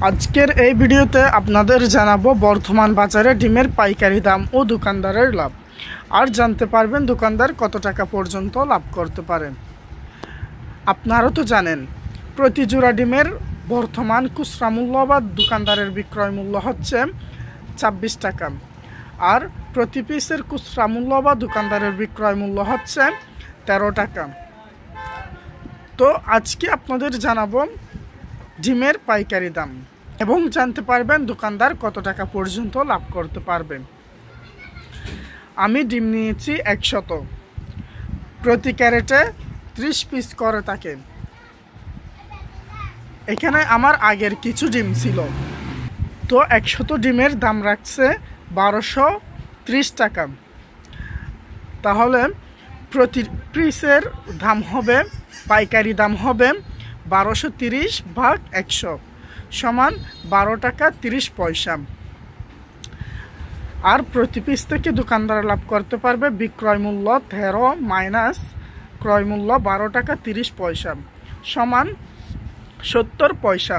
আজকের এই ভিডিওতে আপনাদের জানাবো বর্তমান বাজারে ডিমের পাইকারি দাম ও দোকানদারের লাভ। আর জানতে পারবেন দোকানদার কত টাকা পর্যন্ত লাভ করতে পারেন। আপনারা তো জানেন প্রতি জোড়া ডিমের বর্তমান খুচরা মূল্য বা দোকানদারের বিক্রয় মূল্য হচ্ছে ২৬ টাকা, আর প্রতি পিসের খুচরা মূল্য বা দোকানদারের বিক্রয় মূল্য হচ্ছে ১৩ টাকা। তো আজকে আপনাদের জানাবো ডিমের পাইকারি দাম এবং জানতে পারবেন দোকানদার কত টাকা পর্যন্ত লাভ করতে পারবেন। আমি ডিম নিয়েছি ১০০, প্রতি ক্যারেটে ৩০ পিস করে থাকে। এখানে আমার আগের কিছু ডিম ছিল, তো ১০০ ডিমের দাম রাখছে ১২৩০ টাকা। তাহলে প্রতি পিসের দাম হবে, পাইকারি দাম হবে ১২৩০ ভাগ ১০০ সমান ১২ টাকা ৩০ পয়সা। আর প্রতি পিস থেকে দোকানদার লাভ করতে পারবে বিক্রয় মূল্য ১৩ মাইনাস ক্রয় মূল্য ১২ টাকা ৩০ পয়সা সমান ৭০ পয়সা।